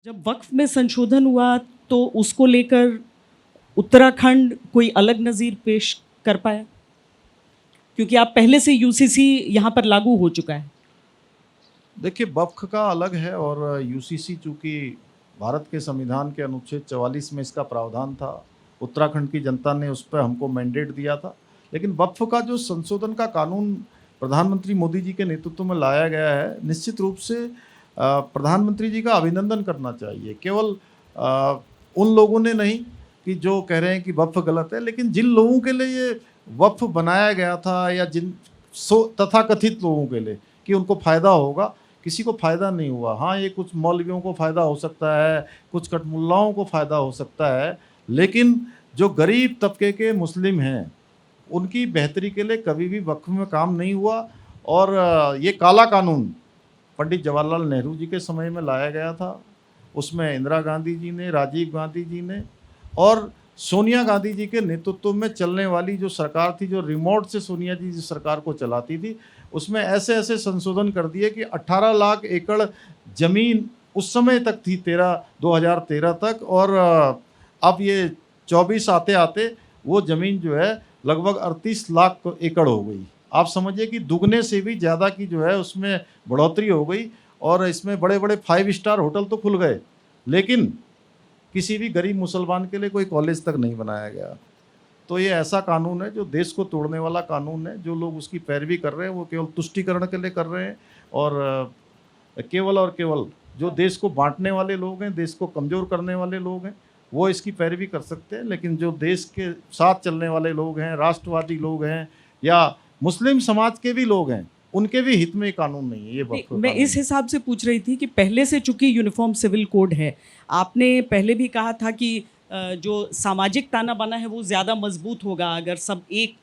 जब वक्फ में संशोधन हुआ तो उसको लेकर उत्तराखंड कोई अलग नज़ीर पेश कर पाया? क्योंकि आप पहले से यूसीसी यहाँ पर लागू हो चुका है। देखिए, वक्फ का अलग है और यूसीसी चूँकि भारत के संविधान के अनुच्छेद 44 में इसका प्रावधान था। उत्तराखंड की जनता ने उस पे हमको मैंडेट दिया था। लेकिन वक्फ का जो संशोधन का कानून प्रधानमंत्री मोदी जी के नेतृत्व में लाया गया है, निश्चित रूप से प्रधानमंत्री जी का अभिनंदन करना चाहिए। केवल उन लोगों ने नहीं कि जो कह रहे हैं कि वक्फ गलत है, लेकिन जिन लोगों के लिए ये वक्फ बनाया गया था या जिन तथाकथित लोगों के लिए कि उनको फ़ायदा होगा, किसी को फ़ायदा नहीं हुआ। हाँ, ये कुछ मौलवियों को फ़ायदा हो सकता है, कुछ कटमुल्लाओं को फ़ायदा हो सकता है, लेकिन जो गरीब तबके के मुस्लिम हैं, उनकी बेहतरी के लिए कभी भी वक्फ में काम नहीं हुआ। और ये काला कानून पंडित जवाहरलाल नेहरू जी के समय में लाया गया था। उसमें इंदिरा गांधी जी ने, राजीव गांधी जी ने और सोनिया गांधी जी के नेतृत्व में चलने वाली जो सरकार थी, जो रिमोट से सोनिया जी जिस सरकार को चलाती थी, उसमें ऐसे ऐसे संशोधन कर दिए कि 18 लाख एकड़ ज़मीन उस समय तक थी 2013 तक, और अब ये 24 आते आते वो ज़मीन जो है लगभग 38 लाख एकड़ हो गई। आप समझिए कि दुगने से भी ज़्यादा की जो है उसमें बढ़ोतरी हो गई। और इसमें बड़े बड़े 5 स्टार होटल तो खुल गए, लेकिन किसी भी गरीब मुसलमान के लिए कोई कॉलेज तक नहीं बनाया गया। तो ये ऐसा कानून है जो देश को तोड़ने वाला कानून है। जो लोग उसकी पैरवी कर रहे हैं वो केवल तुष्टीकरण के लिए कर रहे हैं, और केवल जो देश को बांटने वाले लोग हैं, देश को कमज़ोर करने वाले लोग हैं, वो इसकी पैरवी कर सकते हैं। लेकिन जो देश के साथ चलने वाले लोग हैं, राष्ट्रवादी लोग हैं या मुस्लिम समाज के भी लोग हैं, उनके भी हित में ये कानून नहीं है। ये वक्फ मैं इस हिसाब से पूछ रही थी कि पहले से चूंकि यूनिफॉर्म सिविल कोड है, आपने पहले भी कहा था कि जो सामाजिक ताना बाना है वो ज़्यादा मजबूत होगा अगर सब एक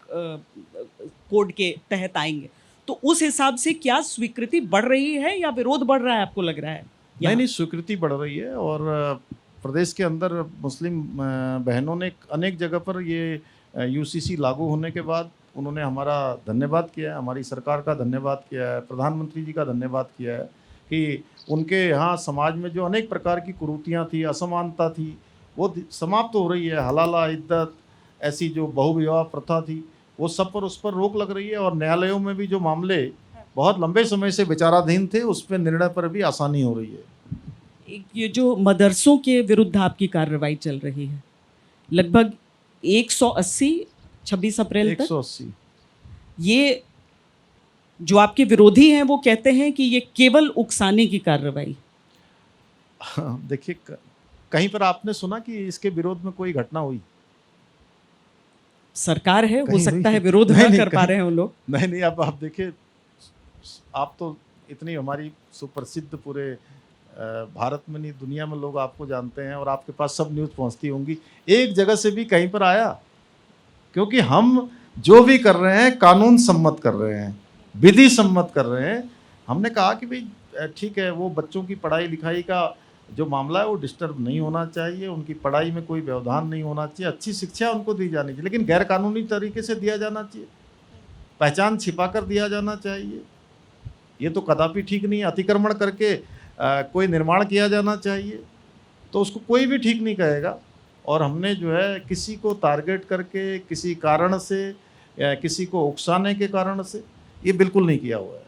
कोड के तहत आएंगे। तो उस हिसाब से क्या स्वीकृति बढ़ रही है या विरोध बढ़ रहा है, आपको लग रहा है? नहीं, स्वीकृति बढ़ रही है। और प्रदेश के अंदर मुस्लिम बहनों ने अनेक जगह पर ये यूसीसी लागू होने के बाद उन्होंने हमारा धन्यवाद किया है, हमारी सरकार का धन्यवाद किया है, प्रधानमंत्री जी का धन्यवाद किया है कि उनके यहाँ समाज में जो अनेक प्रकार की कुरीतियाँ थी, असमानता थी, वो समाप्त हो रही है। हलाला, इद्दत, ऐसी जो बहुविवाह प्रथा थी, वो सब पर उस पर रोक लग रही है। और न्यायालयों में भी जो मामले बहुत लंबे समय से विचाराधीन थे, उस पर निर्णय पर भी आसानी हो रही है। ये जो मदरसों के विरुद्ध आपकी कार्रवाई चल रही है, लगभग 180 26 अप्रैल तक 180। ये जो आपके विरोधी हैं वो कहते हैं कि ये केवल उकसाने की कार्रवाई। देखिए, कहीं पर आपने सुना कि इसके विरोध में कोई घटना हुई? सरकार है, हो सकता है विरोध ना कर पा रहे हैं वो लोग। नहीं, अब आप देखिए, आप तो इतनी हमारी सुप्रसिद्ध पूरे भारत में नहीं दुनिया में लोग आपको जानते हैं और आपके पास सब न्यूज़ पहुंचती होंगी। एक जगह से भी कहीं पर आया? क्योंकि हम जो भी कर रहे हैं कानून सम्मत कर रहे हैं, विधि सम्मत कर रहे हैं। हमने कहा कि भाई ठीक है, वो बच्चों की पढ़ाई लिखाई का जो मामला है वो डिस्टर्ब नहीं होना चाहिए, उनकी पढ़ाई में कोई व्यवधान नहीं होना चाहिए, अच्छी शिक्षा उनको दी जानी चाहिए, लेकिन गैर कानूनी तरीके से दिया जाना चाहिए, पहचान छिपा कर दिया जाना चाहिए, ये तो कदापि ठीक नहीं है। अतिक्रमण करके कोई निर्माण किया जाना चाहिए, तो उसको कोई भी ठीक नहीं कहेगा। और हमने जो है किसी को टारगेट करके, किसी कारण से या किसी को उकसाने के कारण से, ये बिल्कुल नहीं किया हुआ है।